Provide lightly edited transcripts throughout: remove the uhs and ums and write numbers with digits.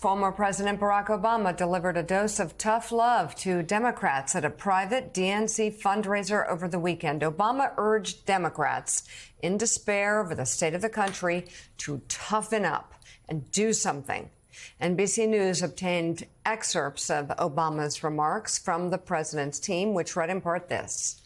Former President Barack Obama delivered a dose of tough love to Democrats at a private DNC fundraiser over the weekend. Obama urged Democrats in despair over the state of the country to toughen up and do something. NBC News obtained excerpts of Obama's remarks from the president's team, which read in part this: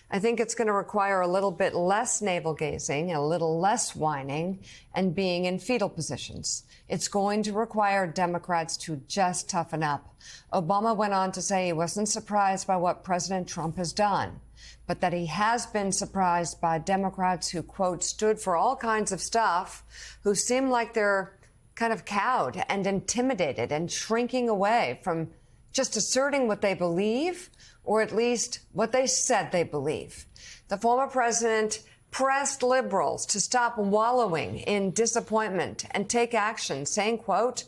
I think it's going to require a little bit less navel-gazing, a little less whining, and being in fetal positions. It's going to require Democrats to just toughen up. Obama went on to say he wasn't surprised by what President Trump has done, but that he has been surprised by Democrats who, quote, stood for all kinds of stuff, who seem like they're kind of cowed and intimidated and shrinking away from just asserting what they believe, or at least what they said they believe. The former president pressed liberals to stop wallowing in disappointment and take action, saying, quote,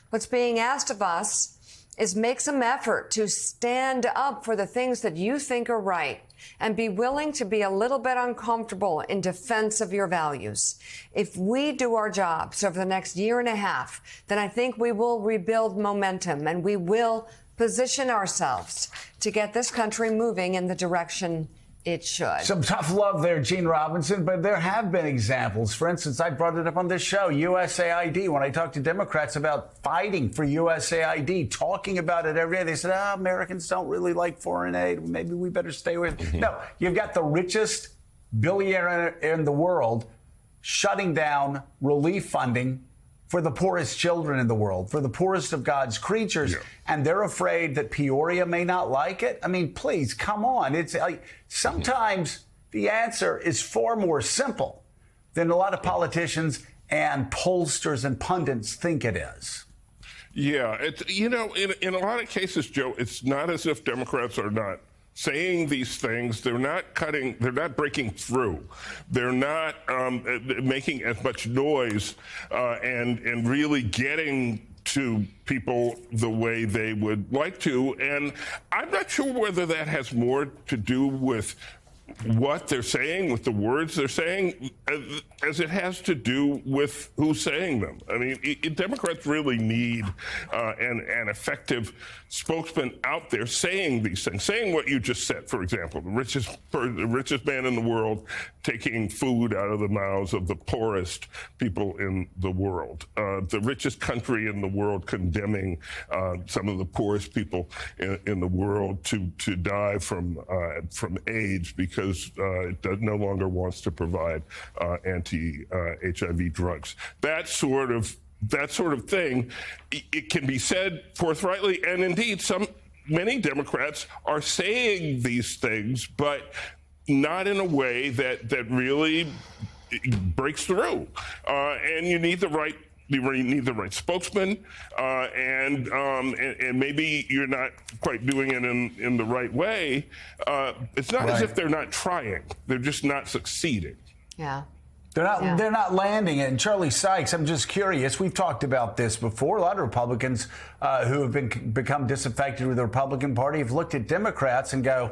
what's being asked of us is make some effort to stand up for the things that you think are right and be willing to be a little bit uncomfortable in defense of your values. If we do our jobs over the next year and a half, then I think we will rebuild momentum and we will position ourselves to get this country moving in the direction it should. Some tough love there, Gene Robinson, but there have been examples. For instance, I brought it up on this show, USAID. When I talked to Democrats about fighting for USAID, talking about it every day, they said, Americans don't really like foreign aid. Maybe we better stay with it. No, you've got the richest billionaire in the world shutting down relief funding for the poorest children in the world, for the poorest of God's creatures, yeah. And they're afraid that Peoria may not like it. I mean, please, come on. It's like, sometimes the answer is far more simple than a lot of politicians and pollsters and pundits think it is. Yeah, it's, in a lot of cases, Joe, it's not as if Democrats are not saying these things. They're not breaking through. They're not making as much noise and really getting to people the way they would like to. And I'm not sure whether that has more to do with what they're saying, with the words they're saying, as it has to do with who's saying them. I mean, Democrats really need an effective spokesman out there saying these things, saying what you just said. For example, the richest man in the world taking food out of the mouths of the poorest people in the world. The richest country in the world condemning some of the poorest people in the world to die from AIDS because it no longer wants to provide anti-HIV drugs. That sort of thing, it can be said forthrightly, and indeed, many Democrats are saying these things, but not in a way that really breaks through. And you need the right. You need the right spokesman, and maybe you're not quite doing it in the right way. It's not as if they're not trying; they're just not succeeding. Yeah. They're not landing it. And Charlie Sykes, I'm just curious. We've talked about this before. A lot of Republicans who have become disaffected with the Republican Party have looked at Democrats and go,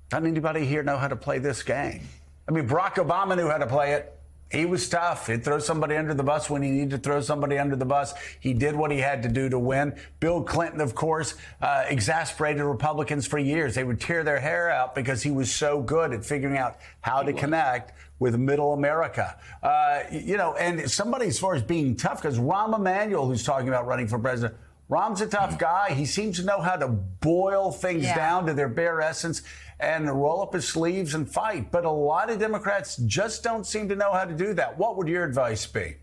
doesn't anybody here know how to play this game? I mean, Barack Obama knew how to play it. He was tough. He'd throw somebody under the bus when he needed to throw somebody under the bus. He did what he had to do to win. Bill Clinton, of course, exasperated Republicans for years. They would tear their hair out because he was so good at figuring out how to connect with middle America. And somebody as far as being tough, because Rahm Emanuel, who's talking about running for president, Rahm's a tough guy. He seems to know how to boil things down to their bare essence and roll up his sleeves and fight. But a lot of Democrats just don't seem to know how to do that. What would your advice be?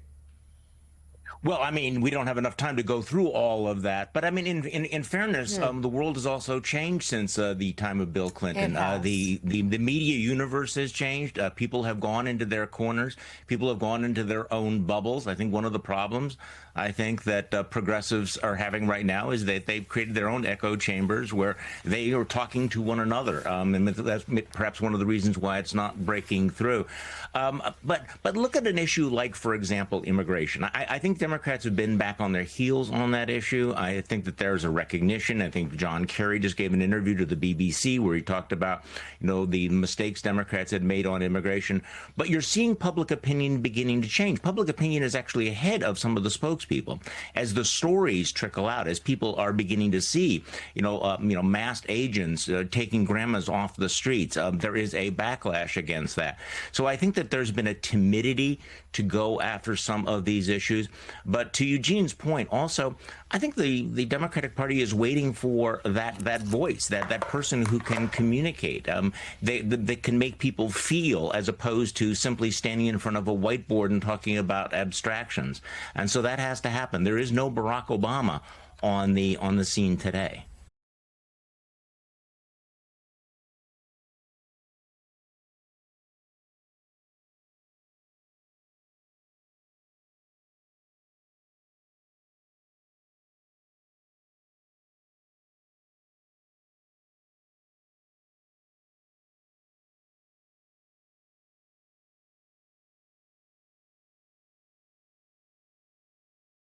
Well, I mean, we don't have enough time to go through all of that. But I mean, in fairness, the world has also changed since the time of Bill Clinton. The media universe has changed. People have gone into their corners. People have gone into their own bubbles. I think one of the problems I think that progressives are having right now is that they've created their own echo chambers where they are talking to one another. And that's perhaps one of the reasons why it's not breaking through. But look at an issue like, for example, immigration. I think Democrats have been back on their heels on that issue. I think that there's a recognition. I think John Kerry just gave an interview to the BBC where he talked about, the mistakes Democrats had made on immigration. But you're seeing public opinion beginning to change. Public opinion is actually ahead of some of the spokespeople as the stories trickle out, as people are beginning to see, masked agents taking grandmas off the streets. There is a backlash against that. So I think that there's been a timidity to go after some of these issues. But to Eugene's point, also, I think the Democratic Party is waiting for that voice, that person who can communicate. They can make people feel, as opposed to simply standing in front of a whiteboard and talking about abstractions. And so that has to happen. There is no Barack Obama on the scene today.